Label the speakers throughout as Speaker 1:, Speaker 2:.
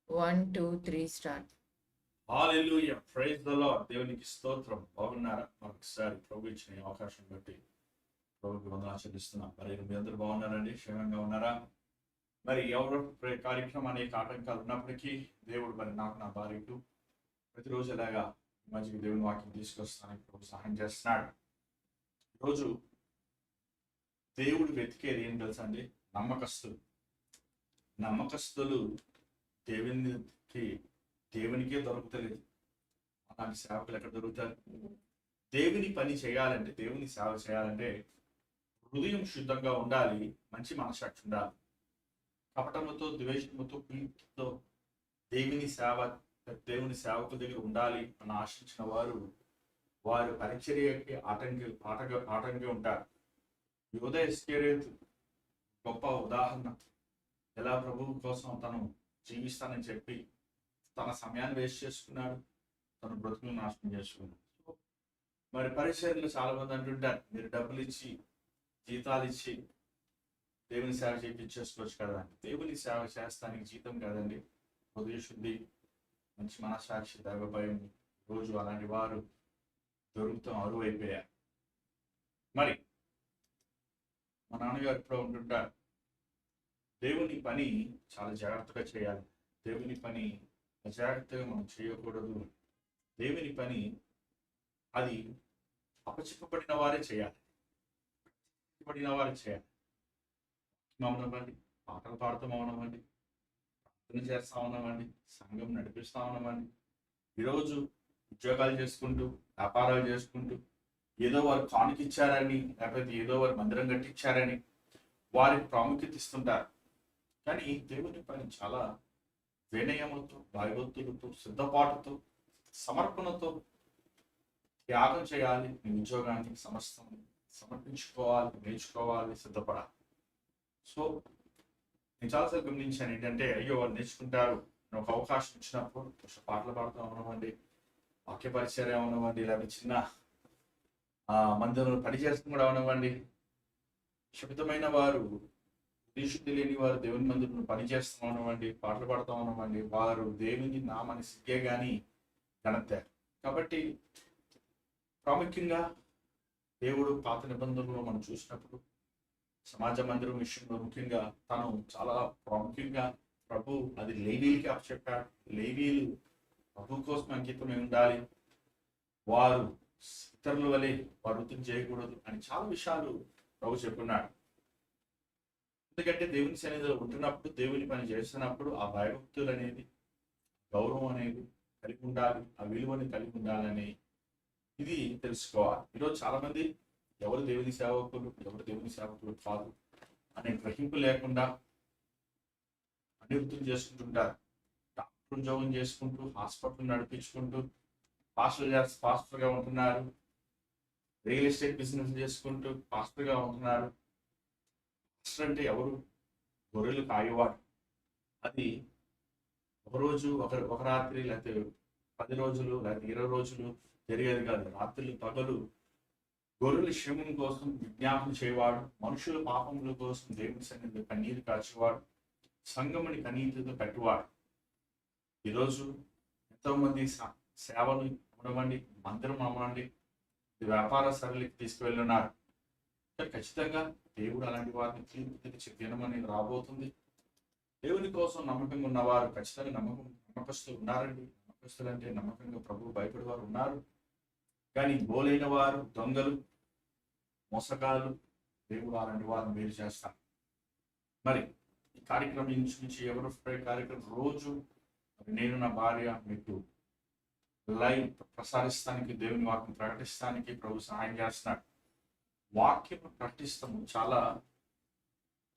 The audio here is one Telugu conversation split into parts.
Speaker 1: 1, 2, 3 start.
Speaker 2: Hallelujah, praise the lord. దేవునికి స్తోత్రం. బాగున్నారా? మరొకసారి ప్రభు ఇచ్చిన ఈ అవకాశం బట్టి ప్రభుకి వందనాలు చెల్లిస్తున్నాం. మరి మీ అందరూ బాగున్నారండి? క్షేమంగా ఉన్నారా? మరి ఎవరు కార్యక్రమం అనేక ఆటంకాలు ఉన్నప్పటికీ దేవుడు మరి నాకు, నా భార్యకు ప్రతిరోజు ఎలాగా మంచిగా దేవుని వాక్యం తీసుకొస్తానికి ప్రభు సహాయం చేస్తున్నాడు. ఈరోజు దేవుడు వెతికేది ఏం తెలుసా అండి? నమ్మకస్తులు. నమ్మకస్తులు దేవునికి దేవునికే దొరుకుతలేదు. అలాంటి సేవకులు ఎక్కడ దొరుకుతారు? దేవుని పని చేయాలంటే, దేవుని సేవ చేయాలంటే హృదయం శుద్ధంగా ఉండాలి, మంచి మనసాక్షి ఉండాలి. కపటముతో, ద్వేషముతో, ప్రీతితో దేవుని సేవకుల దగ్గర ఉండాలి అని ఆశించిన వారు పరిచర్యకి ఆటంకి ఉంటారు. యోధ ఇస్కరియోతు గొప్ప ఉదాహరణ. ఎలా ప్రభువు కోసం తను జీవిస్తానని చెప్పి తన సమయాన్ని వేస్ట్ చేసుకున్నాడు, తన బ్రతుకును నాశనం చేసుకున్నాడు. మరి పరిచర్యలు చాలా మంది అంటుంటారు, మీరు డబ్బులు ఇచ్చి, జీతాలు ఇచ్చి దేవుని సేవ చేయించేసుకోవచ్చు కదా. దేవుని సేవ చేస్తానికి జీతం కాదండి, హృదయ శుద్ధి, మంచి మనసాక్షి, దైవ భయం. రోజు అలాంటి వారు దొరుకుతాం అరువైపోయారు. మరి మా నాన్నగారు ఇప్పుడు ఉంటుంటారు, దేవుని పని చాలా జాగ్రత్తగా చేయాలి, దేవుని పని అజాగ్రత్తగా మనం చేయకూడదు, దేవుని పని అది అపచిప్పబడిన వారే చేయాలి, మౌనమండి, పాటలు పాడుతూ మౌనమండి, ప్రార్థన చేస్తా ఉన్నామండి, సంఘం నడిపిస్తా ఉన్నామండి. ఈరోజు ఉద్యోగాలు చేసుకుంటూ, వ్యాపారాలు చేసుకుంటూ, ఏదో వారు కానుకిచ్చారని, లేకపోతే ఏదో వారు మందిరం కట్టించారని వారికి ప్రాముఖ్యత ఇస్తుంటారు. కానీ దేవుని పని చాలా వినయముతో, భయభక్తులతో, సిద్ధపాటుతో, సమర్పణతో త్యాగం చేయాలి. నీ ఉద్యోగాన్ని సమస్తం సమర్పించుకోవాలి, నేర్చుకోవాలి, సిద్ధపడాలి. సో నేను చాలాసార్లు గమనించాను ఏంటంటే, అయ్యో వాళ్ళు నేర్చుకుంటారు, నేను ఒక అవకాశం ఇచ్చినప్పుడు పాటలు పాడుతూ ఉన్నామండి, వాక్య పరిచయం ఉన్నామండి, లేకపోతే చిన్న మందిరంలో పని చేస్తూ కూడా ఉన్నామండి. శుద్ధమైన వారు, శుద్ధి లేని వారు దేవుని మందిరంలో పని చేస్తూ ఉన్నామండి, పాటలు పాడుతూ ఉన్నామండి, వారు దేవుని నామాన్ని సిగ్గే కానీ ఘనతారు. కాబట్టి ప్రాముఖ్యంగా దేవుడు పాత నిబంధనలో మనం చూసినప్పుడు సమాజ మందిరం విషయంలో ముఖ్యంగా తను చాలా ప్రాముఖ్యంగా ప్రభు అది లేవీలకి అప్పచెప్పాడు. లేవీలు ప్రభు కోసం అంకితమై ఉండాలి, వారు ఇతరుల వలె వృత్తిని చేయకూడదు అని చాలా విషయాలు ప్రభు చెప్పున్నాడు. ఎందుకంటే దేవుని సన్నిధిలో ఉంటున్నప్పుడు, దేవుని పని చేస్తున్నప్పుడు ఆ భయభక్తులు అనేది, గౌరవం అనేది కలిగి ఉండాలి, ఆ విలువని కలిగి ఉండాలని ఇది తెలుసుకోవాలి. ఈరోజు చాలా మంది ఎవరు దేవుని సేవకులు కాదు అనే గ్రహింపు లేకుండా అన్ని వృత్తులు చేసుకుంటుంటారు. డాక్టర్ ఉద్యోగం చేసుకుంటూ, హాస్పిటల్ నడిపించుకుంటూ, పాస్టర్గా ఉంటున్నారు, రియల్ ఎస్టేట్ బిజినెస్ చేసుకుంటూ పాస్టర్గా ఉంటున్నారు. పాస్టర్ అంటే ఎవరు? గొర్రెలు కాయవాడు. అది ఒకరోజు ఒక రాత్రి, లేకపోతే 10 రోజులు, లేకపోతే 20 రోజులు జరిగేది కాదు. రాత్రులు పగలు గొర్రెల క్షేమం కోసం విజ్ఞాపన చేయవాడు, మనుషుల పాపముల కోసం దేవుని సన్నిధిలో కన్నీరు కాచేవాడు, సంఘముని కన్నీటితో కట్టువాడు. ఈరోజు ఎంతోమంది సేవలు అవ్వనివ్వండి, మందిరం అవ్వండి, వ్యాపార సరళికి తీసుకువెళ్ళున్నారు. ఖచ్చితంగా దేవుడు అలాంటి వారిని తీర్చి దినం అనేది రాబోతుంది. దేవుని కోసం నమ్మకంగా ఉన్నవారు ఖచ్చితంగా నమ్మకస్తులు ఉన్నారండి. నమ్మకస్తులు అంటే నమ్మకంగా ప్రభు భయపడేవారు ఉన్నారు. కానీ బోలైన వారు, దొంగలు, మోసగాళ్ళు, దేవుడు అలాంటి వారిని వేరు చేస్తారు. మరి ఈ కార్యక్రమం నుంచి ఎవరు కార్యక్రమం రోజు నేను, నా భార్య మీకు లైవ్ ప్రసారిస్తానికి, దేవుని వాక్యం ప్రకటిస్తానికి ప్రభు సహాయం చేస్తున్నాడు. వాక్యం ప్రకటిస్తాము చాలా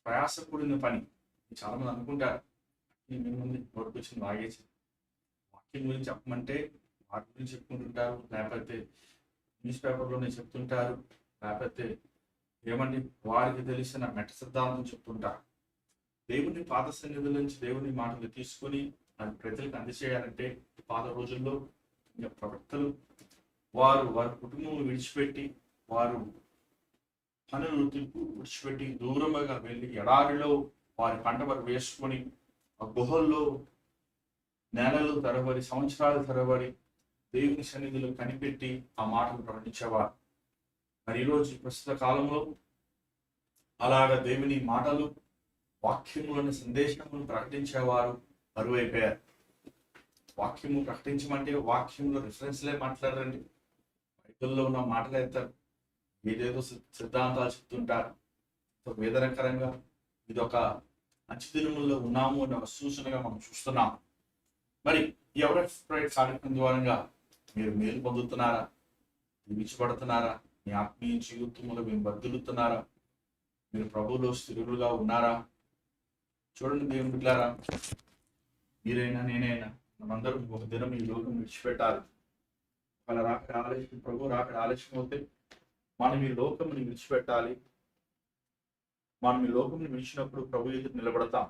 Speaker 2: ప్రయాస కూడిన పని. చాలా మంది అనుకుంటారు, మీ ముందు నోటికొచ్చింది వాగేసి వాక్యం గురించి చెప్పమంటే వాటి గురించి చెప్పుకుంటుంటారు, లేకపోతే న్యూస్ పేపర్లోనే చెప్తుంటారు, లేకపోతే ఏమండి వారికి తెలిసిన మెట్ట సిద్ధాంతం చెప్తుంటారు. దేవుని పాత సన్నిధుల నుంచి దేవుని మాటలు తీసుకొని అది ప్రజలకు అందజేయాలంటే పాత రోజుల్లో ప్రవక్తలు వారి కుటుంబం విడిచిపెట్టి, వారు పనులు విడిచిపెట్టి దూరంగా వెళ్ళి ఎడారిలో వారి పంట వారు వేసుకొని ఆ గుహల్లో నెలలు తరబడి, సంవత్సరాలు తరబడి దేవుని సన్నిధిలో కనిపెట్టి ఆ మాటలు ప్రకటించేవారు. మరి ఈరోజు ప్రస్తుత కాలంలో అలాగ దేవుని మాటలు, వాక్యములను, సందేశములను ప్రకటించేవారు అరువైపోయారు. వాక్యము ప్రకటించమంటే వాక్యంలో రిఫరెన్స్లే మాట్లాడారండి. బైబిల్లో ఉన్న మాటలు ఎత్తారు, ఏదేదో సిద్ధాంతాలు చెప్తుంటారు. వేదనకరంగా ఇదొక మంచి దినముల్లో ఉన్నాము అనే ఒక సూచనగా మనం చూస్తున్నాం. మరి ఈ ఎవరెస్ట్ ప్రైడ్ కార్యక్రమం ద్వారా మీరు మేలు పొందుతున్నారా? దీవించబడుతున్నారా? మీ ఆత్మీయ జీవితంలో మీరు బదులుతున్నారా? మీరు ప్రభువులో స్థిరులుగా ఉన్నారా? చూడండి దేవుని బిడ్డలారా, మీరైనా నేనైనా మనమందరం ఒక దినం ఈ లోకం విడిచిపెట్టాలి. వాళ్ళ రాకడ ఆలస్యం, ప్రభు రాకడ ఆలస్యం అవుతే మనం ఈ లోకంని విడిచిపెట్టాలి. మనం ఈ లోకంని విడిచినప్పుడు ప్రభు ఎదురు నిలబడతాం.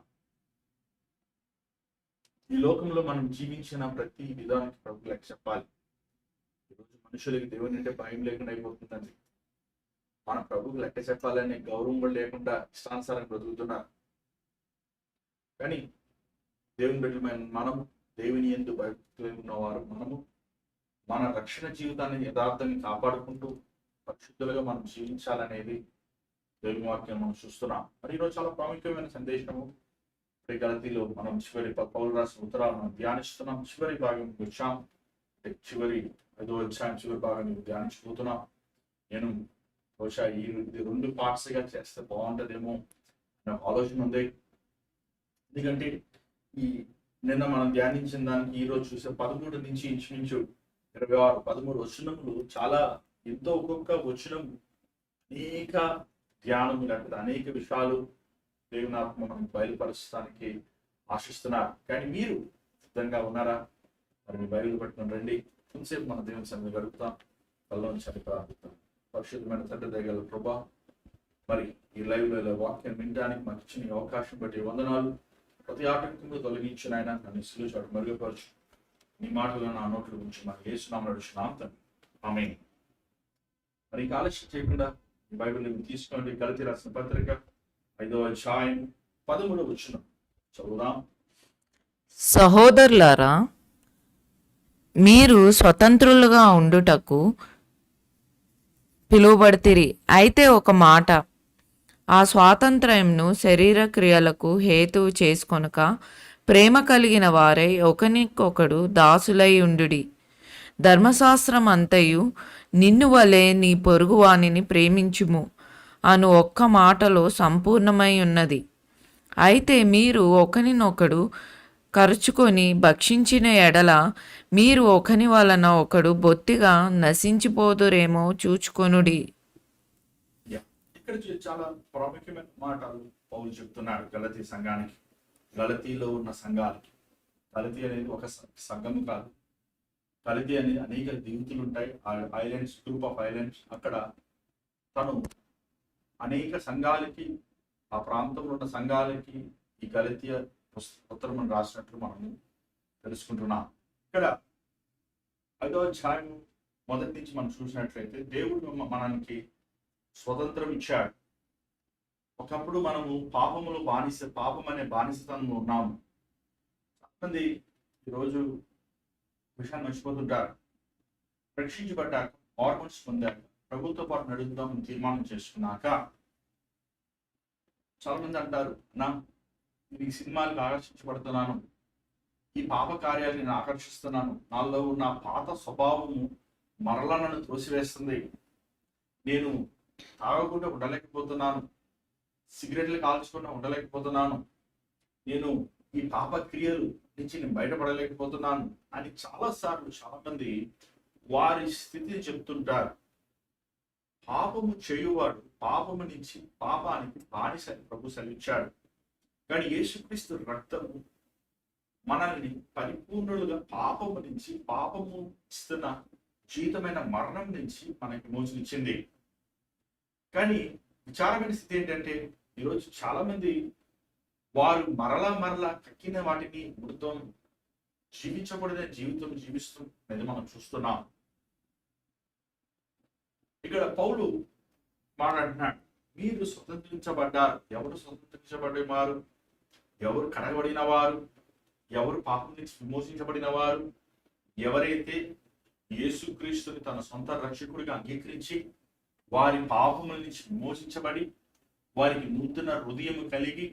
Speaker 2: ఈ లోకంలో మనం జీవించిన ప్రతి విధానానికి ప్రభు లెక్క చెప్పాలి. ఈరోజు మనుషులకి దేవుని అంటే భయం లేకుండా అయిపోతుందండి. మన ప్రభుకి లెక్క చెప్పాలనే గౌరవం కూడా లేకుండా ఇష్టానుసారంగా బ్రతుకుతున్నారు. కానీ దేవుని బిడ్డలమైన మనము, దేవుని యందు భక్తి ఉన్నవారు మనము మన రక్షణ జీవితాన్ని యథార్థంగా కాపాడుకుంటూ పరిశుద్ధులుగా మనం జీవించాలనేది దేవుని వాక్యం మనం చూస్తున్నాం. మరి ఈరోజు చాలా ప్రాముఖ్యమైన సందేశము గలతీలో మనం చివరి పౌలు రాసిన ఉత్తరాలు మనం ధ్యానిస్తున్నాం. చివరి భాగం వచ్చాం. చివరి 5వ అధ్యాయం చివరి భాగాన్ని ధ్యానించబోతున్నాం. నేను బహుశా ఇది 2 పార్ట్స్గా చేస్తే బాగుంటుందేమో అనే ఆలోచన ఉంది. ఎందుకంటే ఈ నిన్న మనం ధ్యానించిన దానికి ఈరోజు చూసే 13 నుంచి ఇంచుమించు 26, 13 వచనములు చాలా ఎంతో ఒక్కొక్క వచనం అనేక ధ్యానం లాంటిది, అనేక విషయాలు దేవుని ఆత్మ మనం బయలుపరచడానికి ఆశిస్తున్నారు. కానీ మీరు సిద్ధంగా ఉన్నారా? మరి మీ బయలు పట్టుకుని రండి. కొంతసేపు మన దేవుని సన్నిధి గడుపుతాం. కళ్ళలోని చని ప్రార్థిస్తాం. పరిశుద్ధమైన తండ్రి దయగల ప్రభా, మరి ఈ లైవ్లో ఇలా వాక్యం వినడానికి మాకు ఇచ్చిన ఈ అవకాశం బట్టి వందనాలు. ప్రతి ఆటంకంలో తొలగించిన ఆయన నన్ను సిలువ చాటు మరుగుపరచు. నీ మాటలు నా నోట్ల గురించి మాకు యేసునామములో నడుచున్నాం తండ్రి, ఆమేన్. మరి ఆలస్యం చేయకుండా ఈ బైబిల్ తీసుకోండి. గలతీ రాసిన పత్రిక 5వ అధ్యాయం 13వ వచనం చదువుదాం.
Speaker 1: సహోదరులారా, మీరు స్వతంత్రులుగా ఉండుటకు పిలువబడితిరి. అయితే ఒక మాట, ఆ స్వాతంత్ర్యంను శరీర క్రియలకు హేతువు చేసుకొనక ప్రేమ కలిగిన వారై ఒకనికొకడు దాసులై ఉండుడి. ధర్మశాస్త్రం అంతయు నిన్ను వలె నీ పొరుగువానిని ప్రేమించుము అను ఒక్క మాటలో సంపూర్ణమై ఉన్నది. అయితే మీరు ఒకనినొకడు కరుచుకొని భక్షించిన ఎడల మీరు ఒకని వలన ఒకడు బొత్తిగా నశించిపోదురేమో చూచుకొనుడి.
Speaker 2: ఇక్కడ చాలా ప్రాముఖ్యమైన మాటలు పౌలు చెప్తున్నాడు గలతీ సంఘానికి, గలతీలో ఉన్న సంఘాలకి. గలతీ అనేది ఒక సంఘము కాదు. గలతీ అనేది అనేక దీవుతులు ఉంటాయి, ఐలాండ్స్, గ్రూప్ ఆఫ్ ఐలాండ్స్. అక్కడ తను అనేక సంఘాలకి, ఆ ప్రాంతంలో ఉన్న సంఘాలకి ఈ గలతీయ ఉత్తరం రాసినట్లు మనం తెలుసుకుంటున్నాం. ఇక్కడ 5వ అధ్యాయం మొదటి నుంచి మనం చూసినట్లయితే దేవుడు మనకి స్వతంత్రం ఇచ్చాడు. ఒకప్పుడు మనము పాపం అనే బానిసతనంలో ఉన్నాము. చాలామంది ఈరోజు విషయాన్ని మర్చిపోతుంటారు. రక్షించబడ్డాక, హార్మోన్స్ పొందాక, ప్రభుత్వ పాటు నడుద్దామని తీర్మానం చేసుకున్నాక చాలా మంది అంటారు, ఈ సినిమాలకు ఆకర్షించబడుతున్నాను, ఈ పాప కార్యాలు నేను ఆకర్షిస్తున్నాను, నాలో ఉన్న పాత స్వభావము మరలా నన్ను త్రోసివేస్తుంది, నేను తాగకుండా ఉండలేకపోతున్నాను, సిగరెట్లు కాల్చకుండా ఉండలేకపోతున్నాను, నేను ఈ పాప క్రియలు నుంచి నేను బయటపడలేకపోతున్నాను అని చాలాసార్లు చాలా మంది వారి స్థితిని చెప్తుంటారు. పాపము చేయువాడు పాపము నుంచి పాపానికి బానిసని ప్రభు సెలవిచ్చాడు. కానీ యేసుక్రీస్తు రక్తము మనల్ని పరిపూర్ణులుగా పాపము నుంచి, పాపము ఇస్తున్న జీవితమైన మరణం నుంచి మనకి మోచనిచ్చింది. కానీ విచారమైన స్థితి ఏంటంటే ఈరోజు చాలా మంది వారు మరలా కక్కిన వాటిని మృతం జీవించకూడదని జీవితం జీవిస్తూ అనేది మనం చూస్తున్నాం. ఇక్కడ పౌలు మాట్లాడుతున్నాడు, మీరు స్వతంత్రించబడ్డారు. ఎవరు స్వతంత్రించబడే వారు? ఎవరు కడగబడిన వారు? ఎవరు పాపం నుంచి విమోచించబడిన వారు, ఎవరైతే యేసుక్రీస్తుని తన సొంత రక్షకుడిగా అంగీకరించి వారి పాపముల నుంచి విమోచించబడి వారికి నూతన హృదయం కలిగి,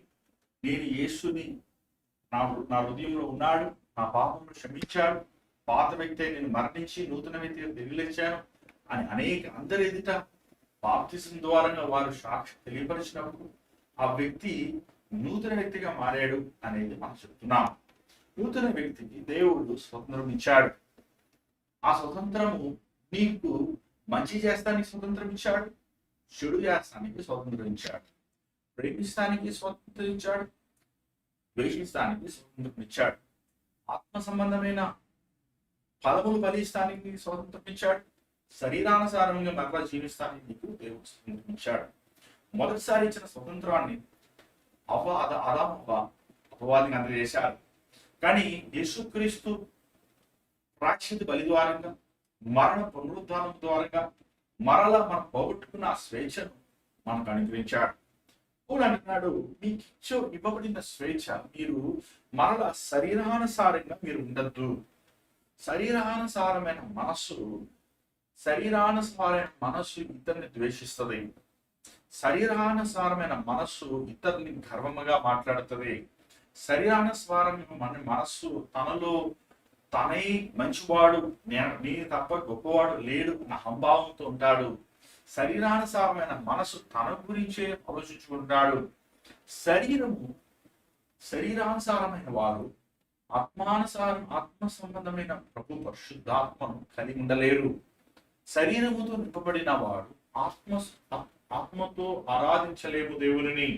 Speaker 2: నేను యేసుని నా హృదయంలో ఉన్నాడు, నా పాపములు క్షమించాడు, పాత వ్యక్తి నేను మరణించి నూతన వ్యక్తిగా తిరిగిలేచాను అని అందరి ఎదుట బాప్తిసం ద్వారా వారు సాక్షి తెలియపరిచినప్పుడు ఆ వ్యక్తి నూతన వ్యక్తిగా మారాడు అనేది మనం చెప్తున్నాం. నూతన వ్యక్తికి దేవుడు స్వతంత్రం ఇచ్చాడు. ఆ స్వతంత్రము నీకు మంచి చేస్తానికి స్వతంత్రం ఇచ్చాడు, చెడు చేస్తానికి స్వతంత్రం ఇచ్చాడు, ప్రేమిస్తానికి స్వతంత్రం ఇచ్చాడు, ద్వేషిస్తానికి స్వతంత్రం ఇచ్చాడు, ఆత్మ సంబంధమైన ఫలములు ఫలిస్తానికి స్వతంత్రం ఇచ్చాడు, శరీరానుసారంగా మరలా జీవిస్తానికి నీకు దేవుడు స్వతంత్రం ఇచ్చాడు. మొదటిసారి ఇచ్చిన స్వతంత్రాన్ని అపవాదిని అందజేశారు. కానీ యేసుక్రీస్తు ప్రాశ్చిత బలి ద్వారంగా, మరణ పునరుద్ధానం ద్వారంగా మరలా మనం పోగొట్టుకున్న ఆ స్వేచ్ఛను మనకు అనుగ్రహించాడు. కూడా అంటున్నాడు, మీకు ఇవ్వబడిన స్వేచ్ఛ మీరు మరలా శరీరానుసారంగా మీరు ఉండద్దు. శరీరానుసారమైన మనస్సు ఇతరుని ద్వేషిస్తుంది. శరీరానుసారమైన మనస్సు ఇతరుని గర్వముగా మాట్లాడుతుంది. శరీరానుసారమైన మనస్సు తనలో తనే మంచివాడు, నీ తప్ప గొప్పవాడు లేడు అన్న హంభావంతో ఉంటాడు. శరీరానుసారమైన మనసు తన గురించే ఆలోచించుకుంటాడు. శరీరానుసారమైన వారు ఆత్మ సంబంధమైన ప్రభు పరిశుద్ధాత్మను కలిగి ఉండలేరు. శరీరముతో నింపబడిన వాడు ఆత్మతో ఆరాధించలేము దేవుని.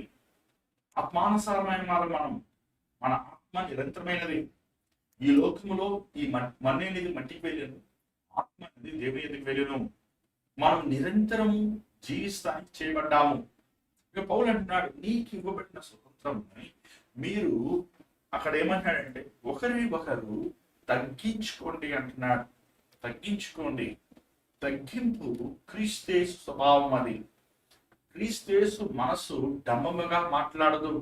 Speaker 2: ఆత్మానుసారమైన మనం, మన ఆత్మ నిరంతరమైనది. ఈ లోకములో ఈ మన్ను అనేది మట్టికి వెళ్ళను, ఆత్మ అనేది దేవుని ఎదుగు వెళ్ళను. మనం నిరంతరము జీవిస్తానికి చేయబడ్డాము. ఇక పౌలు అంటున్నాడు, నీకు ఇవ్వబడిన స్వతంత్రం మీరు అక్కడ ఏమంటాడంటే ఒకరిని ఒకరు తగ్గించుకోండి అంటున్నాడు. తగ్గించుకోండి. తగ్గింపు క్రీస్తేసు స్వభావం. అది క్రీస్తేసు మనసు డంబముగా మాట్లాడదు,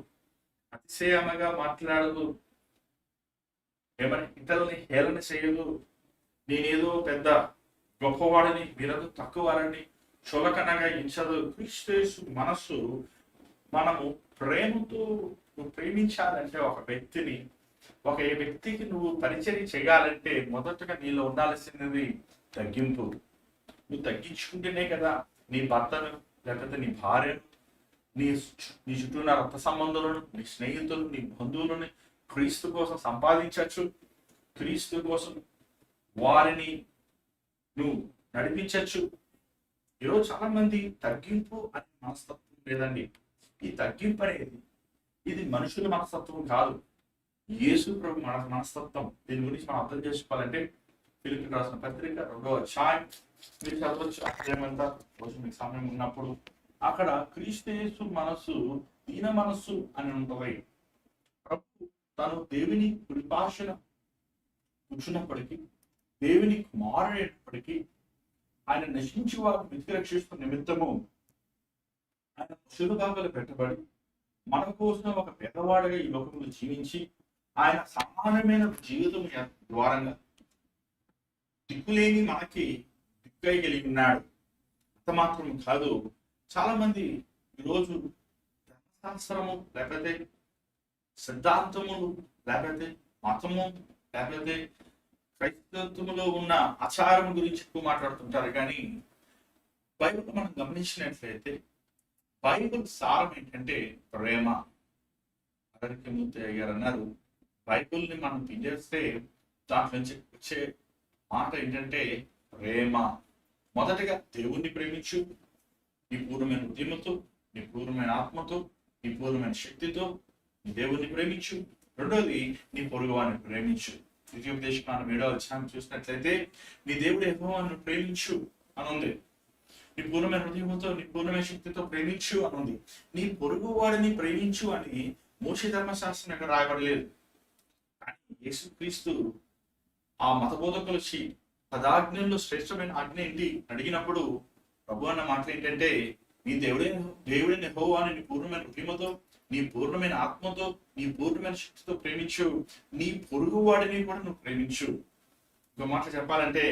Speaker 2: అతిశయముగా మాట్లాడదు, ఏమని ఇతరులని హేళన చేయదు. నేనేదో పెద్ద గొప్పవాడిని, మీరేదో తక్కువవాడిని చులకనగా ఎంచదు. క్రీస్తు మనస్సు మనము ప్రేమతో నువ్వు ప్రేమించాలంటే ఒక వ్యక్తికి నువ్వు పరిచర్య చేయాలంటే మొదటగా నీలో ఉండాల్సినది తగ్గింపు. నువ్వు తగ్గించుకుంటేనే కదా నీ భర్తను, లేకపోతే నీ భార్యను, నీ చుట్టూ ఉన్న రక్త సంబంధులను, నీ స్నేహితులు, నీ బంధువులని క్రీస్తు కోసం సంపాదించవచ్చు. క్రీస్తు కోసం వారిని నువ్వు నడిపించవచ్చు. ఈరోజు చాలా మంది తగ్గింపు అనే మనస్తత్వం లేదండి. ఈ తగ్గింపు అనేది ఇది మనుషుల మనస్తత్వం కాదు, యేసు ప్రభు మనస్తత్వం. దీని గురించి మనం అర్థం చేసుకోవాలంటే ఫిలిప్పీయులకు రాసిన పత్రిక 2వ అధ్యాయం మీరు చదవచ్చు. అధ్యాయమంతా రోజు మీకు సమయం ఉన్నప్పుడు అక్కడ క్రీస్తు యేసు మనస్సు దీన మనస్సు అని ఉంటుంది. ప్రభు తను దేవుని కుడిపార్శ్వన కూర్చున్నప్పటికీ, దేవుని కుమారుడైనప్పటికీ ఆయన నశించి వారు వెతికి రక్షిస్తున్న నిమిత్తము ఆయన శిలువలో పెట్టబడి మన కోసం ఒక పెద్దవాడుగా ఈ లోకంలో జీవించి ఆయన సమానమైన జీవితం ద్వారంగా దిక్కులేని మనకి దిక్కై కలిగి ఉన్నాడు. అంత మాత్రం కాదు, చాలా మంది ఈరోజు ధర్మశాస్త్రము లేకపోతే సిద్ధాంతములు లేకపోతే మతము లేకపోతే క్రైస్తవత్వములో ఉన్న ఆచారం గురించి ఎక్కువ మాట్లాడుతుంటారు. కానీ బైబిల్ మనం గమనించినట్లయితే బైబిల్ సారం ఏంటంటే ప్రేమ. అక్కడికి ముత్తయ్య గారు అన్నారు, బైబిల్ని మనం పిలిస్తే దాంట్లో నుంచి వచ్చే మాట ఏంటంటే ప్రేమ. మొదటగా దేవుణ్ణి ప్రేమించు, నీ పూర్వమైన ఉద్యమంతో, నీ పూర్వమైన ఆత్మతో, నీ పూర్వమైన శక్తితో నీ దేవుణ్ణి ప్రేమించు. రెండోది నీ పొరుగువాన్ని ప్రేమించు. ద్వితీయోపదేశకాండం 7వ అధ్యాయం చూసినట్లయితే నీ దేవుడు యెహోవాను ప్రేమించు అని ఉంది. నీ పూర్ణమైన హృదయంతో, నీ పూర్ణమైన శక్తితో ప్రేమించు అని ఉంది. నీ పొరుగు వాడిని ప్రేమించు అని మోషే ధర్మశాస్త్రం ఇక్కడ రాయబడలేదు. కానీ యేసుక్రీస్తు ఆ మత బోధకులు వచ్చి 10 ఆజ్ఞల్లో శ్రేష్టమైన ఆజ్ఞ ఏంటి అడిగినప్పుడు ప్రభు అన్న మాటలు ఏంటంటే నీ దేవుడైన యెహోవాను నీ పూర్ణమైన హృదయంతో, నీ పూర్ణమైన ఆత్మతో, నీ పూర్ణమైన శక్తితో ప్రేమించు. నీ పొరుగువాడిని కూడా నువ్వు ప్రేమించు. ఇంకో మాట చెప్పాలంటే,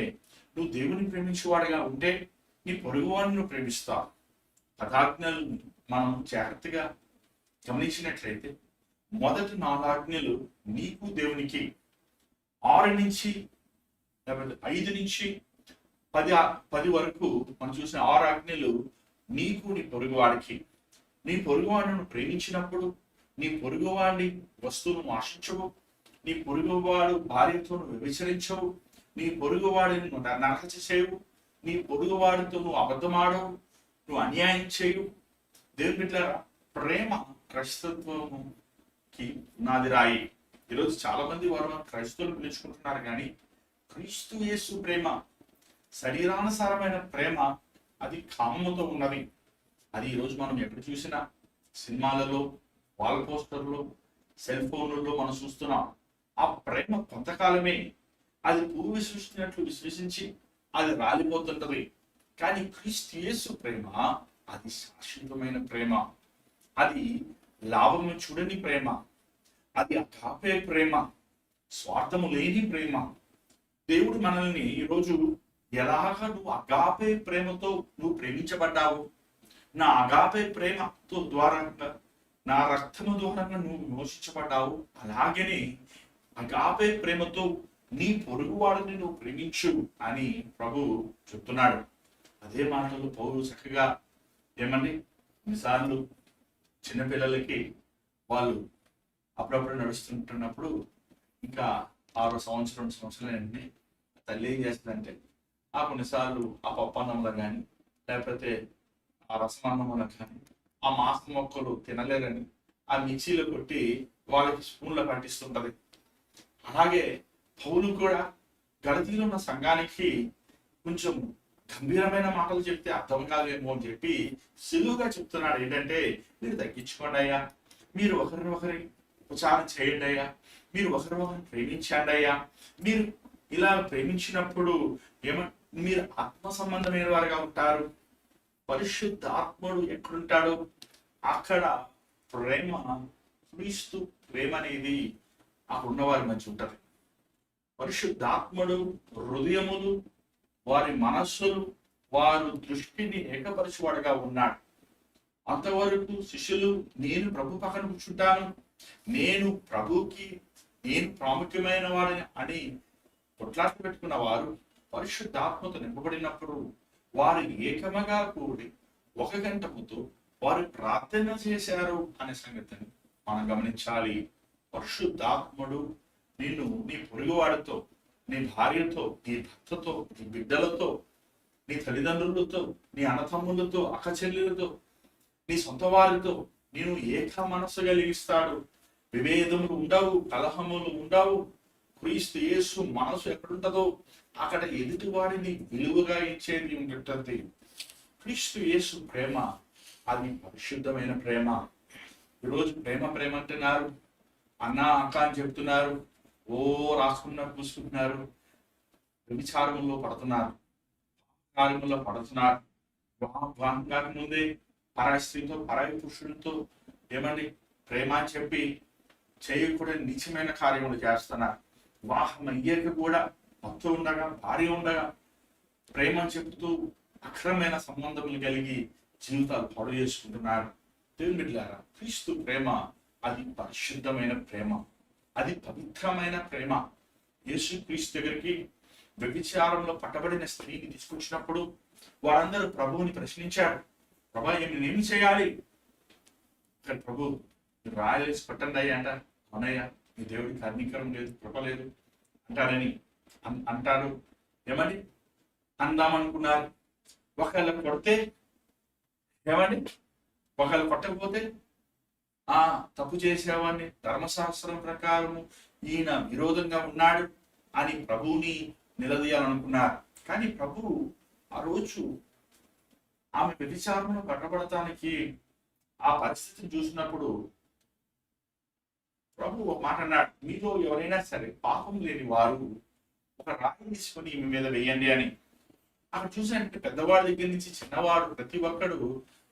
Speaker 2: నువ్వు దేవుని ప్రేమించేవాడిగా ఉంటే నీ పొరుగువాడిని నువ్వు ప్రేమిస్తావు. పదాజ్ఞలు మనం జాగ్రత్తగా గమనించినట్లయితే మొదటి 4 ఆజ్ఞలు నీకు దేవునికి, 6 నుంచి 5 నుంచి 10 వరకు మనం చూసిన 6 ఆజ్ఞలు నీకు నీ పొరుగువాడికి. నీ పొరుగువాడిని ప్రేమించినప్పుడు నీ పొరుగువాడి వస్తువును ఆశించవు, నీ పొరుగువాడు భార్యతో నువ్వు వ్యభిచరించవు, నీ పొరుగువాడిని నువ్వు నరహత్య చేయవు, నీ పొరుగువాడితో నువ్వు అబద్ధమాడవు, నువ్వు అన్యాయం చేయవు. దేవుని బిడ్డలారా, ప్రేమ క్రైస్తత్వముకి నాది రాయి. ఈరోజు చాలా మంది వారు క్రైస్తవులు పిలుచుకుంటున్నారు, కానీ క్రీస్తు యేసు ప్రేమ, శరీరానుసారమైన ప్రేమ, అది కామముతో ఉన్నది. అది ఈరోజు మనం ఎక్కడ చూసినా సినిమాలలో, వాల్ పోస్టర్లు, సెల్ ఫోన్లలో మనం చూస్తున్నాం. ఆ ప్రేమ కొంతకాలమే, అది పువ్వు విశ్వసించినట్లు విశ్వసించి అది రాలిపోతుంటది. కానీ క్రీస్తు యేసు ప్రేమ అది శాశ్వతమైన ప్రేమ, అది లాభము చూడని ప్రేమ, అది అగాపే ప్రేమ, స్వార్థము లేని ప్రేమ. దేవుడు మనల్ని ఈరోజు ఎలాగ నువ్వు అగాపే ప్రేమతో నువ్వు ప్రేమించబడ్డావు, నా అగాపే ప్రేమతో ద్వారా, నా రక్తము ద్వారా నువ్వు విమోచించబడ్డావు, అలాగనే అగాపే ప్రేమతో నీ పొరుగువాడిని నువ్వు ప్రేమించు అని ప్రభు చెప్తున్నాడు. అదే మాటలు పౌలు చక్కగా ఏమండి, కొన్నిసార్లు చిన్నపిల్లలకి వాళ్ళు అప్పుడప్పుడు నడుస్తుంటున్నప్పుడు, ఇంకా 6 సంవత్సరం 2 సంవత్సరాలు తల్లి ఏం చేస్తుందంటే, కొన్నిసార్లు ఆ పప్పన్నంలో కానీ లేకపోతే ఆ రసమన్నంలో కానీ ఆ మాంసం మొక్కలు తినలేరని ఆ మిక్సీలో కొట్టి వాళ్ళకి స్పూన్లో పట్టిస్తుంటది. అలాగే పౌలు కూడా గలతీలో ఉన్న సంఘానికి కొంచెం గంభీరమైన మాటలు చెప్తే అర్థం కాదేమో అని చెప్పి సులువుగా చెప్తున్నాడు. ఏంటంటే, మీరు తగ్గించుకోండి అయ్యా, మీరు ఒకరినొకరి ఉపచారం చేయండి అయ్యా, మీరు ఒకరినొకరిని ప్రేమించండి అయ్యా. మీరు ఇలా ప్రేమించినప్పుడు మీరు ఆత్మ సంబంధమైన వారుగా ఉంటారు. పరిశుద్ధ ఆత్ముడు ఎక్కడుంటాడు అక్కడ ప్రేమ, క్రీస్తు ప్రేమ అనేది అక్కడ ఉన్నవారి మధ్య ఉంటది. పరిశుద్ధాత్ముడు హృదయములు, వారి మనస్సులు, వారు దృష్టిని ఏకపరచువాడుగా ఉన్నాడు. అంతవరకు శిష్యులు, నేను ప్రభు పక్కన కూర్చుంటాను, నేను ప్రభుకి నేను ప్రాముఖ్యమైన వాడిని అని కొట్లాట పెట్టుకున్న వారు పరిశుద్ధాత్మతో నింపబడినప్పుడు వారు ఏకముగా కూడి 1 గంటముతో వారు ప్రార్థన చేశారు అనే సంగతిని మనం గమనించాలి. పరిశుద్ధాత్ముడు నిన్ను నీ పొరుగువాడితో, నీ భార్యతో, నీ భర్తతో, నీ బిడ్డలతో, నీ తల్లిదండ్రులతో, నీ అన్నతమ్ములతో, అక్క చెల్లెలతో, నీ సొంత వారితో నేను ఏక మనస్సు కలిగిస్తాడు. విభేదములు ఉండవు, కలహములు ఉండవు. క్రీస్తు యేసు మనసు ఎక్కడుంటదో అక్కడ ఎదుటి వారిని విలువగా ఇచ్చేది ఉంటుంది. క్రీస్తు యేసు ప్రేమ అది పరిశుద్ధమైన ప్రేమ. ఈరోజు ప్రేమ ప్రేమ అంటున్నారు, అన్న అక్క అని చెప్తున్నారు, రాసుకున్నారు, పూసుకుంటున్నారు, వ్యభిచారంలో పడుతున్నారు, కార్యములో పడుతున్నారు. వివాహం కాకముందే పరాయి స్త్రీతో, పరాయి పురుషులతో ప్రేమ అని చెప్పి చేయకూడని నిత్యమైన కార్యములు చేస్తున్నారు. వివాహం అయ్యాక కూడా భర్త ఉండగా, భార్య ఉండగా ప్రేమ అని చెబుతూ అక్రమైన సంబంధములు కలిగి జీవితాలు పాడు చేసుకుంటున్నారు. దేవుని బిడ్డలారా, క్రీస్తు ప్రేమ అది పరిశుద్ధమైన ప్రేమ, అది పవిత్రమైన ప్రేమ. యేసు క్రీస్తు దగ్గరికి వ్యభిచారంలో పట్టబడిన స్త్రీని తీసుకొచ్చినప్పుడు వారందరూ ప్రభువుని ప్రశ్నించారు, ప్రభా నేనేమి చేయాలి? ఇక్కడ ప్రభు రాయలేసి పట్టండి అయ్యా అంటారు. అవునయ్యా, మీ దేవుడికి అంగీకారం లేదు, కృప లేదు అంటారని అంటారు. అందామనుకున్నారు. ఒకవేళ కొడితే ఒకవేళ కొట్టకపోతే తప్పు చేసేవాడిని, ధర్మశాస్త్రం ప్రకారము ఈయన విరోధంగా ఉన్నాడు అని ప్రభువుని నిలదీయాలనుకున్నారు. కానీ ప్రభువు ఆ రోజు ఆమె వ్యభిచారంలో పట్టబడటానికి ఆ పరిస్థితిని చూసినప్పుడు ప్రభు ఒక మాట అన్నాడు, మీలో ఎవరైనా సరే పాపం లేని వారు ఒక రాయి తీసుకొని మీ మీద వేయండి అని. అక్కడ చూసానంటే పెద్దవాడి దగ్గర నుంచి చిన్నవాడు ప్రతి ఒక్కడు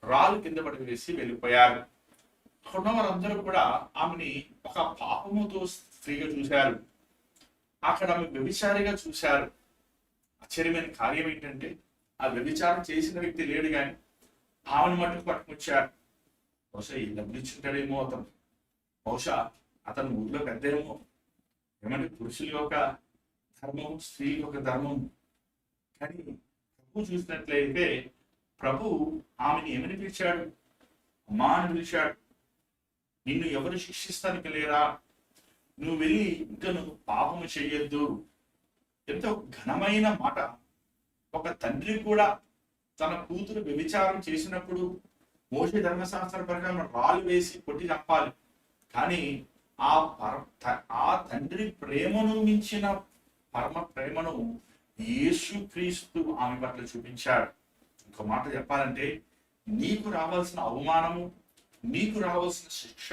Speaker 2: రాళ్ళు కింద పడి వేసి వెళ్ళిపోయారు. అక్కడ ఉన్న వారందరూ కూడా ఆమెని ఒక పాపముతో స్త్రీగా చూశారు. అక్కడ ఆమె వ్యభిచారిగా చూశారు. ఆశ్చర్యమైన కార్యం ఏంటంటే ఆ వ్యభిచారం చేసిన వ్యక్తి లేడు కానీ ఆమెను మట్టుకు పట్టుకొచ్చారు. బహుశా ఈ డబ్బులు ఇచ్చుంటాడేమో అతను, బహుశా అతను ఊళ్ళో పెద్దేమో. ఏమంటే పురుషుల యొక్క ధర్మం, స్త్రీ యొక్క ధర్మం. కానీ ప్రభు చూసినట్లయితే ప్రభు ఆమెను ఏమని పిలిచాడు? అమ్మా అని పిలిచాడు. నిన్ను ఎవరు శిక్షిస్తానికి లేరా, నువ్వు వెళ్ళి ఇంకా నువ్వు పాపము చెయ్యొద్దు. ఎంతో ఘనమైన మాట. ఒక తండ్రి కూడా తన కూతురు వ్యభిచారం చేసినప్పుడు మోషే ధర్మశాస్త్ర ప్రకారం రాళ్ళు వేసి కొట్టి చంపాలి. కానీ ఆ తండ్రి ప్రేమను మించిన పరమ ప్రేమను యేసుక్రీస్తు ఆమె పట్ల చూపించాడు. ఇంకో మాట చెప్పాలంటే, నీకు రావాల్సిన అవమానము, నీకు రావాల్సిన శిక్ష,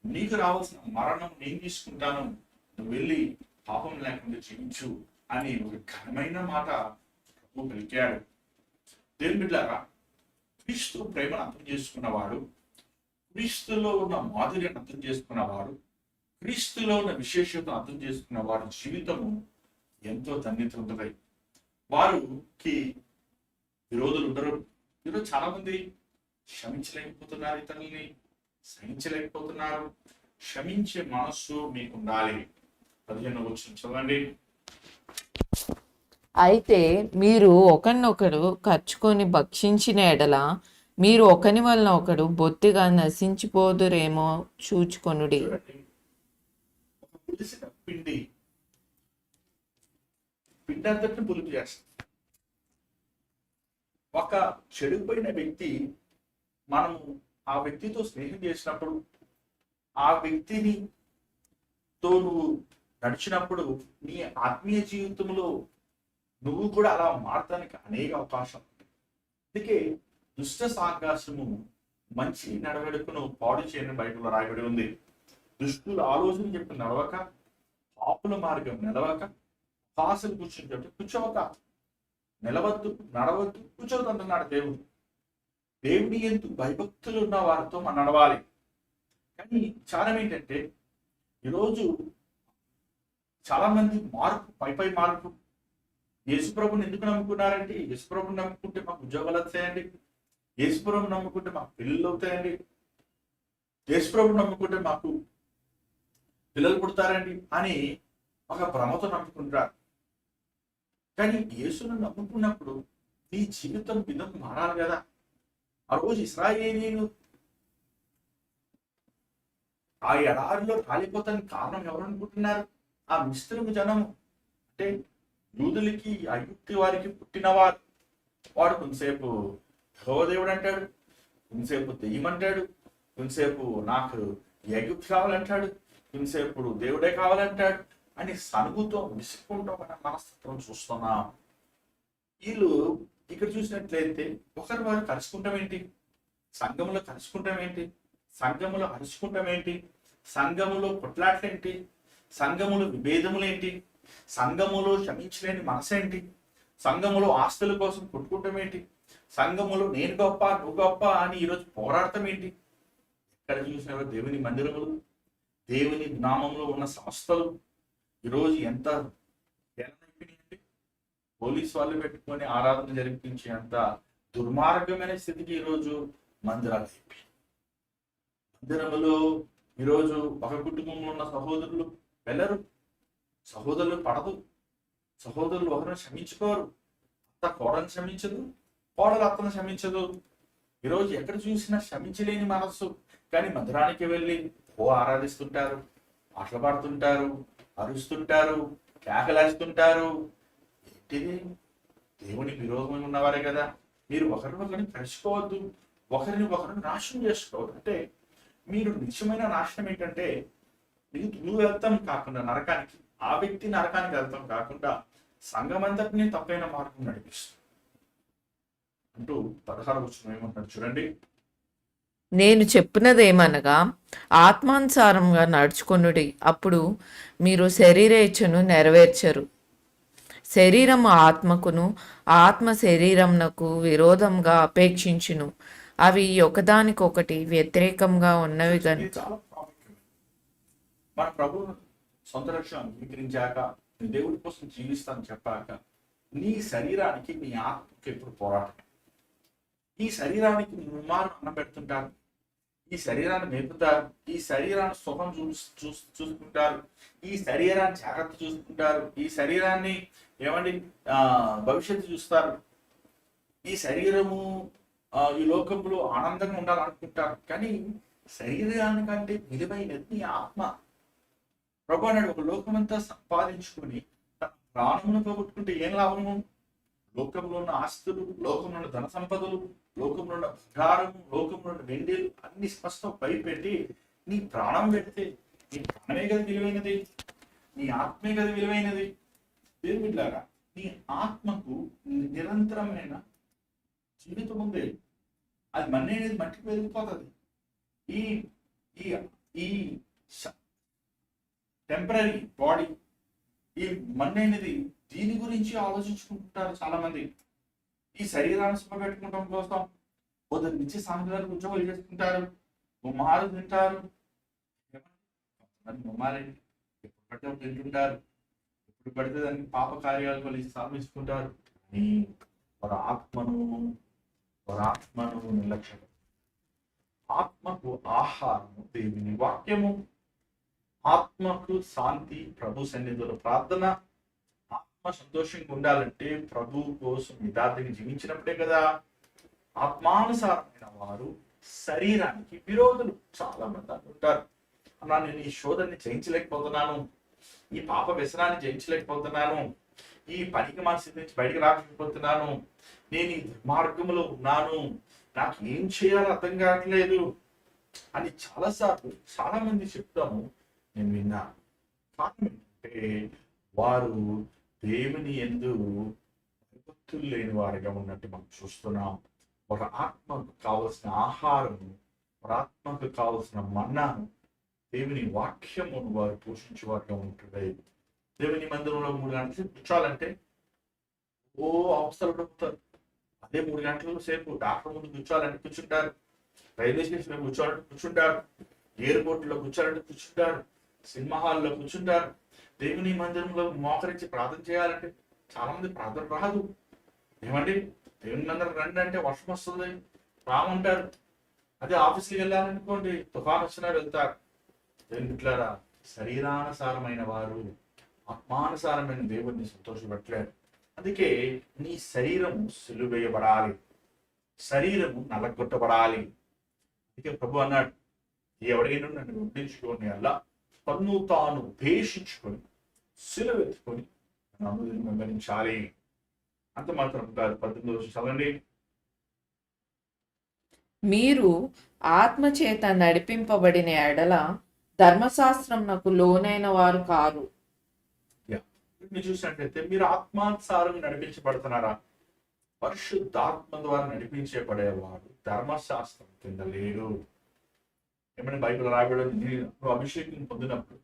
Speaker 2: నీకు రావాల్సిన మరణం నేను తీసుకుంటాను, నువ్వు వెళ్ళి పాపం లేకుండా జీవించు అని ఒక ఘనమైన మాట ప్రభు పలికాడు. దేవుని బిడ్డలారా, క్రీస్తు ప్రేమను అర్థం చేసుకున్నవాడు, క్రీస్తులో ఉన్న మాధుర్యాన్ని అర్థం చేసుకున్నవాడు, క్రీస్తులో ఉన్న విశేషతను అర్థం చేసుకున్న వారి జీవితము ఎంతో ధన్యత ఉంటుంది. వారికి విరోధులు ఉండరు. ఈరోజు చాలా మంది క్షమించలేకపోతున్నారు, ఇతరుల్ని సహించలేకపోతున్నారు. క్షమించే మనస్సు మీకు ఉండాలి. 15వ వచనం చదవండి.
Speaker 1: అయితే మీరు ఒకరినొకడు కచ్చుకొని భక్షించిన ఎడల మీరు ఒకని వలన ఒకడు బొత్తిగా నశించిపోదురేమో చూచుకొనుడి.
Speaker 2: చూడండి, ఒక పులిసిన పిండి అంతటిని పులుపు చేస్తుంది. ఒక చెడిపోయిన వ్యక్తి, మనము ఆ వ్యక్తితో స్నేహం చేసినప్పుడు, ఆ వ్యక్తిని తో నువ్వు నడిచినప్పుడు నీ ఆత్మీయ జీవితంలో నువ్వు కూడా అలా మారడానికి అనేక అవకాశం. అందుకే దుష్ట సాహసము మంచి నడవడికను పాడు చేయని బైబిల్లో రాయబడి ఉంది. దుష్టుల ఆలోచన చెప్పి నడవక, పాపుల మార్గం నిలవక, పాసలు కూర్చొని చెప్పి కూర్చోవక, నిలవద్దు, నడవద్దు, కూర్చోవద్దు అంటున్నాడు దేవుడు. దేవుని ఎందు భయభక్తులు ఉన్న వారితో మనం నడవాలి. కానీ విచారం ఏంటంటే, ఈరోజు చాలా మంది మార్పు, పై మార్పు. యేసుప్రభుని ఎందుకు నమ్ముకున్నారంటే, యేసుప్రభుని నమ్ముకుంటే మాకు ఉద్యోగాలు వస్తాయండి, యేసుప్రభుని నమ్ముకుంటే మాకు పిల్లలు అవుతాయండి, యేసుప్రభుని నమ్ముకుంటే మాకు పిల్లలు పుడతారండి అని ఒక భ్రమతో నమ్ముకుంటారు. కానీ యేసును నమ్ముకున్నప్పుడు నీ జీవితం విధం మారాలి కదా. ఆ రోజు ఇశ్రాయేలీయులు ఆ ఎడారిలో కాలిపోతానికి కారణం ఎవరు అనుకుంటున్నారు? ఆ మిస్త్రము జనము. అంటే యూదులకి, ఐగుప్తి వారికి పుట్టినవారు. వాడు కొంతసేపు యెహోవాదేవుడు అంటాడు, కొంతసేపు దెయ్యం అంటాడు, కొంతసేపు నాకు ఐగుప్తు కావాలంటాడు, కొంతసేపు దేవుడే కావాలంటాడు అని సనుగుతో విసుక్కుంటూ మన మనస్తత్వం చూస్తున్నాం. వీళ్ళు ఇక్కడ చూసినట్లయితే ఒకరు వారు కలుసుకుంటాం ఏంటి, సంఘములో కలుసుకుంటాం ఏంటి, సంఘములో అరుచుకుంటాం ఏంటి, సంఘములో కొట్లాట్లేంటి, సంఘములో విభేదములేంటి, సంఘములో క్షమించలేని మనసేంటి, సంఘములో ఆస్తుల కోసం కొట్టుకుంటాం ఏంటి, సంఘములో నేను గొప్ప నువ్వు గొప్ప అని ఈరోజు పోరాడటం ఏంటి. ఎక్కడ చూసినా దేవుని మందిరములు, దేవుని నామంలో ఉన్న సంస్థలు ఈరోజు ఎంత అయిపోయినాయండి. పోలీసు వాళ్ళు పెట్టుకొని ఆరాధన జరిపించే అంత దుర్మార్గమైన స్థితికి ఈరోజు మందిరాలు అయిపోయి. మందిరములో ఈరోజు ఒక కుటుంబంలో ఉన్న సహోదరులు వెళ్ళరు, సహోదరులు పడదు, సహోదరులు ఒకరిని క్షమించుకోరు, అత్త కోడని క్షమించదు, కోడలు అత్తను క్షమించదు. ఈరోజు ఎక్కడ చూసినా క్షమించలేని మనస్సు. కానీ మందిరానికి వెళ్ళి ఆరాధిస్తుంటారు, పాటలు పాడుతుంటారు, అరుస్తుంటారు, కేకలేస్తుంటారు. ఏంటిది? దేవుని విరోధం ఉన్నవారే కదా. మీరు ఒకరినొకరిని కలుసుకోవద్దు, ఒకరిని ఒకరిని నాశనం చేసుకోవద్దు. అంటే మీరు నిజమైన నాశనం ఏంటంటే, నువ్వు వెళ్తాం కాకుండా నరకానికి, ఆ వ్యక్తి నరకానికి వెళ్తాం కాకుండా సంఘమంతటిని తప్పైన మార్గం నడిపిస్తుంది అంటూ 16వ వచనం ఏమంటున్నాడు చూడండి.
Speaker 1: నేను చెప్పినదేమనగా ఆత్మానుసారంగా నడుచుకొనుడి, అప్పుడు మీరు శరీరేచ్ఛను నెరవేర్చరు. శరీరము ఆత్మకును, ఆత్మ శరీరమునకు విరోధంగా అపేక్షించును. అవి ఒకదానికొకటి వ్యతిరేకంగా ఉన్నవి
Speaker 2: ఇది
Speaker 1: గనుక
Speaker 2: చాలా ప్రాముఖ్యం. మన ప్రభు సొంత రక్షణ అంగీకరించాక, నీ దేవుడి కోసం జీవిస్తాను చెప్పాక, నీ శరీరానికి నీ ఆత్మకి ఎప్పుడు పోరాటం. ఈ శరీరానికి ముమ్మారు అన్నం పెడుతుంటారు, ఈ శరీరాన్ని మేపుతారు, ఈ శరీరాన్ని సుఖం చూసుకుంటారు, ఈ శరీరాన్ని జాగ్రత్త చూసుకుంటారు, ఈ శరీరాన్ని ఏమండి భవిష్యత్తు చూస్తారు. ఈ శరీరము ఈ లోకంలో ఆనందంగా ఉండాలనుకుంటారు. కానీ శరీరానికంటే విలువైనది నీ ఆత్మ. ప్రభు అన్నాడు, ఒక లోకమంతా సంపాదించుకొని తన ప్రాణమును పోగొట్టుకుంటే ఏం లాభము? లోకంలో ఉన్న ఆస్తులు, లోకంలో ఉన్న ధన సంపదలు, లోకంలో ఉన్న బంగారము, లోకంలో ఉన్న వెండిలు అన్ని స్పష్టం భయపెట్టి నీ ప్రాణం పెడితే నీ ప్రాణమే కదా విలువైనది, నీ ఆత్మే కదా విలువైనది. దేవుడిలారా, నీ ఆత్మకు నిరంతరమైన జీవితం ఉంది. అది మన్ని అనేది మట్టికి వెళ్ళిపోతుంది. ఈ ఈ ఈ టెంపరీ బాడీ, ఈ మన్ని అనేది దీని గురించి ఆలోచించుకుంటుంటారు చాలా మంది. ఈ శరీరాన్ని సుఖపెట్టుకోవడం కోసం పొద్దున్న నుంచి సాయంత్రాలకు ఉద్యోగాలు చేసుకుంటారు, ముమ్మారు తింటారు. ముమ్మారండి ఎప్పుడు పడితే తింటుంటారు, ఎప్పుడు పడితే దానికి పాప కార్యాలు కలిసి సాధించుకుంటారు. అని ఆత్మను నిర్లక్ష్యం. ఆత్మకు ఆహారము దేవుని వాక్యము, ఆత్మకు శాంతి ప్రభు సన్నిధిలో ప్రార్థన. ఆత్మ సంతోషంగా ఉండాలంటే ప్రభు కోసం యథార్థంగా జీవించినప్పుడే కదా. ఆత్మానుసారమైన వారు శరీరానికి విరోధులు. చాలా మంది అంటుంటారు, అన్నా నేను ఈ శోధనని జయించలేకపోతున్నాను, ఈ పాప వ్యసనాన్ని జయించలేకపోతున్నాను, ఈ పనికి మనసు నుంచి బయటకు రాకపోతున్నాను, నేను ఈ మార్గంలో ఉన్నాను, నాకు ఏం చేయాలో అర్థం కావట్లేదు అని చాలాసార్లు చాలా మంది చెప్తాము. నేను విన్నాను. కారణం ఏంటంటే వారు దేవుని యందు భయభక్తులు లేని వారిగా ఉన్నట్టు మనం చూస్తున్నాం. ఒక ఆత్మకు కావలసిన ఆహారము, ఒక ఆత్మకు కావలసిన మన్నాను, దేవుని వాక్యమును వారు పోషించే వారిగా ఉంటుంది. దేవుని మందిరంలో 3 గంటలు కూర్చోాలంటే ఓ అవస్థలు పడుతారు. అదే 3 గంటల సేపు డాక్టర్ ముందు కూర్చోాలంటే కూర్చుంటారు, రైల్వే స్టేషన్లో కూర్చోాలంటే కూర్చుంటారు, ఎయిర్పోర్ట్లో కూర్చోాలంటే కూర్చుంటారు, సినిమా హాల్లో కూర్చుంటారు. దేవుని మందిరంలో మోకరించి ప్రార్థన చేయాలంటే చాలా మంది ప్రార్థన రాదు. ఏమండి దేవుని మందిరం రండి అంటే వర్షం వస్తుంది, రామంటారు. అదే ఆఫీస్కి వెళ్ళాలనుకోండి, తుఫాను వచ్చినా వెళ్తారు. దేవుని బిడ్డలారా, శరీరానుసారమైన వారు ఆత్మానుసారమైన దేవుడిని సంతోషపెట్టలేరు. అందుకే నీ శరీరము సిలువేయబడాలి, శరీరము నలగొట్టబడాలి. అందుకే ప్రభు అన్నాడు, ఎవడైనా నన్ను వెంబడించుకొని అలా తన్ను తాను ఉపేక్షించుకొని సిలువెత్తుకొని నన్ను వెంబడించాలి. అంత మాత్రం కాదు. 18వ చదవండి.
Speaker 1: మీరు ఆత్మచేత నడిపింపబడిన ఎడల ధర్మశాస్త్రమునకు లోనైన వారు కారు.
Speaker 2: మీరు చూసినట్లయితే మీరు ఆత్మానుసారంగా నడిపించబడుతున్నారా? పరిశుద్ధాత్మ ద్వారా నడిపించబడేవాడు ధర్మశాస్త్రం కింద లేడు. ఏమైనా బైబిల్ రాయబడి నువ్వు అభిషేకం పొందినప్పుడు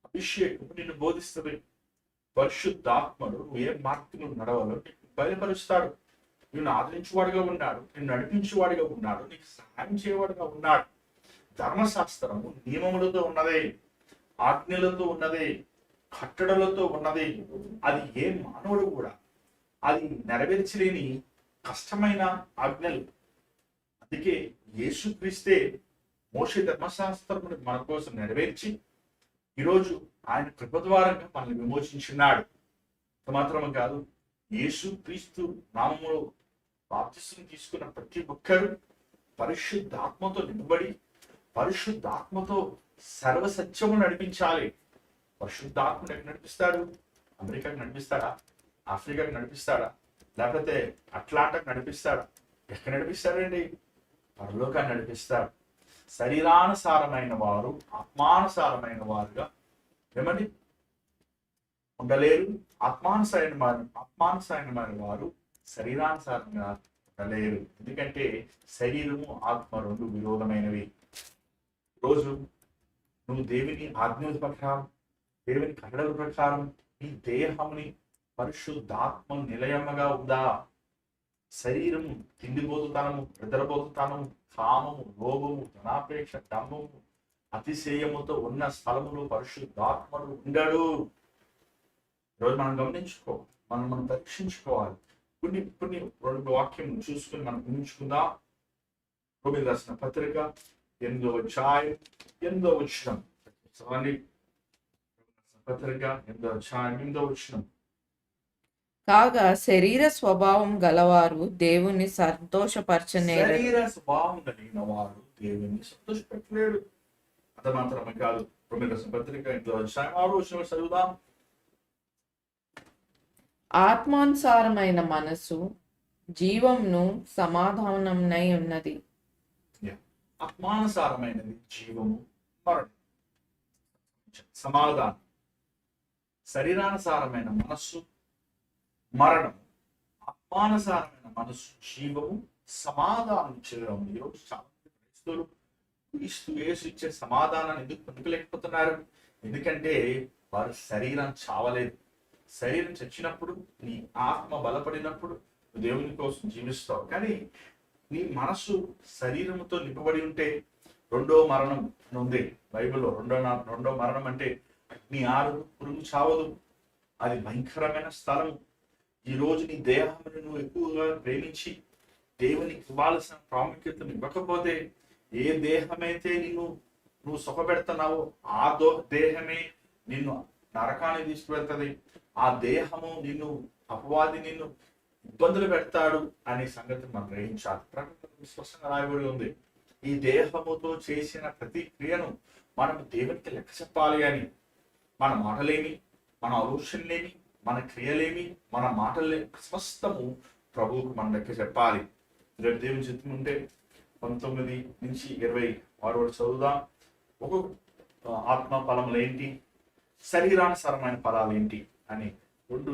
Speaker 2: అభిషేకం నిన్ను బోధిస్తుంది. పరిశుద్ధాత్మడు నువ్వు ఏ మార్గంలో నడవాలో నీకు బయలుపరుస్తాడు. నిన్ను ఆదరించేవాడుగా ఉన్నాడు, నిన్ను నడిపించేవాడిగా ఉన్నాడు, నీకు సహాయం చేయవాడుగా ఉన్నాడు. ధర్మశాస్త్రము నియమములతో ఉన్నదే, ఆజ్ఞలతో ఉన్నదే, కట్టడలతో ఉన్నది. అది ఏ మానవుడు కూడా అది నెరవేర్చలేని కష్టమైన ఆజ్ఞలు. అందుకే యేసుక్రీస్తే మోషే ధర్మశాస్త్రమును మన కోసం నెరవేర్చి ఈరోజు ఆయన కృప ద్వారంగా మనల్ని విమోచించున్నాడు. మాత్రమే కాదు, యేసుక్రీస్తు నామములో బాప్తిస్మం తీసుకున్న ప్రతి ఒక్కరూ పరిశుద్ధాత్మతో నింపబడి పరిశుద్ధాత్మతో సర్వసత్యము నడిపించాలి. పరిశుద్ధాత్మను ఎక్కడ నడిపిస్తాడు? అమెరికాకి నడిపిస్తాడా? ఆఫ్రికాకి నడిపిస్తాడా? లేకపోతే అట్లాంటాకి నడిపిస్తాడా? ఎక్కడ నడిపిస్తాడండి? పరలోకాన్ని నడిపిస్తాడు. శరీరానుసారమైన వారు ఆత్మానుసారమైన వారుగా ఏమని ఉండలేరు. ఆత్మానుసారమైన వారు శరీరానుసారంగా ఉండలేరు. ఎందుకంటే శరీరము ఆత్మ రెండు విరోధమైనవి. రోజు నువ్వు దేవుని ఆజ్ఞల ప్రకారం, దేవుని కట్టడల ప్రకారం నీ దేహముని పరిశుద్ధాత్మ నిలయముగా ఉందా? శరీరము, తిండిపోతుతనము, నిద్రపోతుతనము, కామము, లోభము, ధనాపేక్ష, డమ్మము, అతిశయముతో ఉన్న స్థలములో పరిశుద్ధాత్మడు ఉండడు. ఈరోజు మనం గమనించుకో, మనం పరీక్షించుకోవాలి. కొన్ని రెండు వాక్యం చూసుకుని మనం ఊహించుకుందాం. రోమిలకు రాసిన పత్రిక 8వ అధ్యాయం 8వ వచనం. పత్రిక 8వ అధ్యాయం 8వ వచనం.
Speaker 1: కాగా శరీర స్వభావం గలవారు దేవుని సంతోషపరచనేరరు.
Speaker 2: శరీర స్వభావం కలిగిన వారు దేవుని సంతోషపెట్టలేడు. అంత మాత్రమే కాదు, రోమిలకు రాసిన పత్రిక 8వ అధ్యాయం 6వ వచనం చదువుదాం.
Speaker 1: ఆత్మానుసారమైన మనసు జీవమును సమాధానమునై ఉన్నది.
Speaker 2: ఆత్మానుసారమైనది జీవము, మరణం, సమాధానం. శరీరానుసారమైన మనస్సు మరణం, ఆత్మానుసారమైన మనస్సు జీవము, సమాధానం ఇచ్చేది. ఈరోజు చాలా క్రైస్తవులు క్రీస్తు యేసు ఇచ్చే సమాధానాన్ని ఎందుకు పొందుకోలేకపోతున్నారు? ఎందుకంటే వారు శరీరం చావలేదు. శరీరం చచ్చినప్పుడు నీ ఆత్మ బలపడినప్పుడు దేవుని కోసం జీవిస్తావు. కానీ నీ మనస్సు శరీరంతో నింపబడి ఉంటే రెండో మరణం అని ఉంది బైబిల్లో. రెండో మరణం అంటే నీ ఆరు పురుగు చావదు. అది భయంకరమైన స్థలం. ఈ రోజు నీ దేహాన్ని నువ్వు ఎక్కువగా ప్రేమించి దేవునికి ఇవ్వాల్సిన ప్రాముఖ్యతను ఇవ్వకపోతే, ఏ దేహమైతే నువ్వు సుఖపెడుతున్నావో ఆ దేహమే నిన్ను నరకాన్ని తీసుకువెళ్తుంది. ఆ దేహము అపవాది నిన్ను ఇబ్బందులు పెడతాడు అనే సంగతి మనం గ్రహించాలి. ప్రకటన స్పష్టంగా రాయబడి ఉంది. ఈ దేహముతో చేసిన ప్రతి క్రియను మనం దేవునికి లెక్క చెప్పాలి. అని మన మాటలేమి, మన ఆలోచనలేమి, మన క్రియలేమి, మన మాటలేమి, సమస్తము ప్రభువుకు మనం లెక్క చెప్పాలి. రేపు దేవుని చిత్తం ఉంటే 19 నుంచి 26 వరకు చదువుదాం. ఒక్కొక్క ఆత్మ ఫలములు ఏంటి, శరీరానుసారమైన ఫలాలు ఏంటి అని రెండు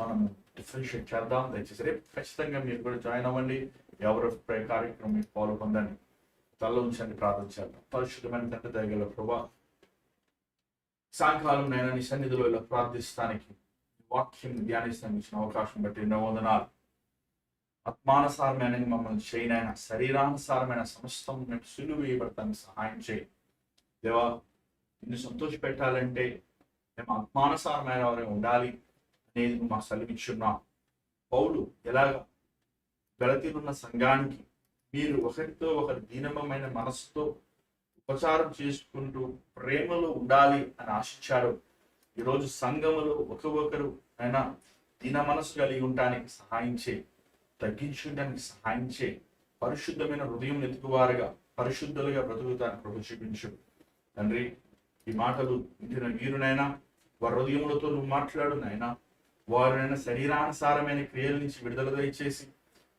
Speaker 2: మనం డిఫరెన్షియేట్ చేద్దాం. దయచేసి రేపు ఖచ్చితంగా మీరు కూడా జాయిన్ అవ్వండి. ఎవరు కార్యక్రమం మీకు పాల్గొందని తల ఉంచండి, ప్రార్థన చేద్దాం. పరిశుద్ధమైన తండ్రి, దయగల ప్రభా, సాయంకాలం నేను నీ సన్నిధిలో ఇలా ప్రార్థిస్తానికి, వాక్యం ధ్యానిస్తానికి ఇచ్చిన అవకాశం బట్టి ఎన్నో వందనాలు. ఆత్మానుసారమైన మమ్మల్ని చేయనైనా శరీరానుసారమైన సమస్తం మేము సులువు వేయబడతానికి సహాయం చేయి దేవా. నిన్ను సంతోష పెట్టాలంటే మేము ఆత్మానుసారమైన వారే ఉండాలి అనేది నువ్వు మాకు సెలవిచ్చున్నావు. పౌలు ఎలాగ గలతీలున్న సంఘానికి మీరు ఒకరితో ఒకరు దీనమైన మనసుతో ఉపచారం చేసుకుంటూ ప్రేమలో ఉండాలి అని ఆశించారు. ఈరోజు సంఘములో ఒకరు అయినా దీన మనసు కలిగి ఉండడానికి సహాయం చేయి, తగ్గించడానికి సహాయం చేయి. పరిశుద్ధమైన హృదయం ఎత్తుకువారుగా పరిశుద్ధులుగా బ్రతుకుతానికి ప్రభు చూపించు తండ్రి. ఈ మాటలు ఇంటిన వీరునైనా వారి హృదయములతో నువ్వు మాట్లాడు నాయనా. వారైనా శరీరానుసారమైన క్రియల నుంచి విడుదల దయచేసి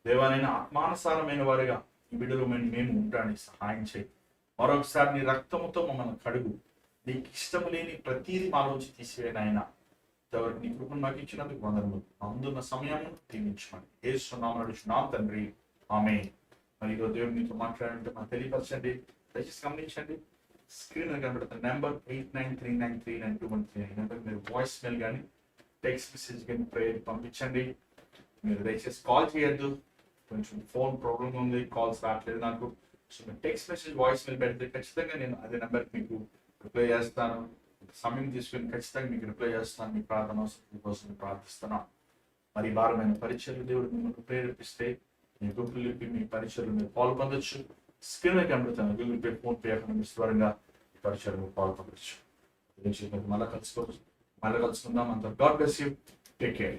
Speaker 2: దేవానైనా ఆత్మానుసారమైన వారిగా ఈ బిడ్డలు మేము ఉండడానికి సహాయం చేయి. మరొకసారి నీ రక్తముతో మమ్మల్ని కడుగు. నీకు ఇష్టము లేని ప్రతీది మాలోంచి తీసివేనాయన. ఎవరికి నీ కృపను మాకు ఇచ్చినందుకు వందనములు. అందున్న సమయం దీవించమని యేసు నామమున అడుగుచున్నాం తండ్రి, ఆమేన్. మరి ఈరోజు దేవుడు మీతో మాట్లాడంటే మాకు తెలియపరచండి. దయచేసి గమనించండి, స్క్రీన్ కనబడుతున్న నెంబర్ 8939392139 నెంబర్ మీరు వాయిస్ మెయిల్ కానీ టెక్స్ట్ మెసేజ్ కానీ ప్రేయర్ పంపించండి. మీరు దయచేసి కాల్ చేయొద్దు, కొంచెం ఫోన్ ప్రాబ్లం ఉంది, కాల్స్ రావట్లేదు నాకు. సో మీరు టెక్స్ట్ మెసేజ్ వాయిస్ మెయిల్ పెడితే ఖచ్చితంగా నేను అదే నెంబర్కి మీకు రిప్లై చేస్తాను. సమయం తీసుకుని ఖచ్చితంగా మీకు రిప్లై చేస్తాను. మీ ప్రార్థన అవసరం కోసం ప్రార్థిస్తున్నాను. మరి భారమైన పరీక్షలు దేవుడు మిమ్మల్ని ప్రేరేపిస్తే మీ గ్రూపులు మీ పరీక్షలు మీరు పాల్పొందొచ్చు. స్క్రీన్ కనబడుతున్న గూగుల్ పే, ఫోన్ పే అక్కడ ద్వారంగా ఈ పరీక్షలు మీరు పాల్పొందొచ్చు. మళ్ళీ కలుసుకుందాం. అంత God bless you. Take care.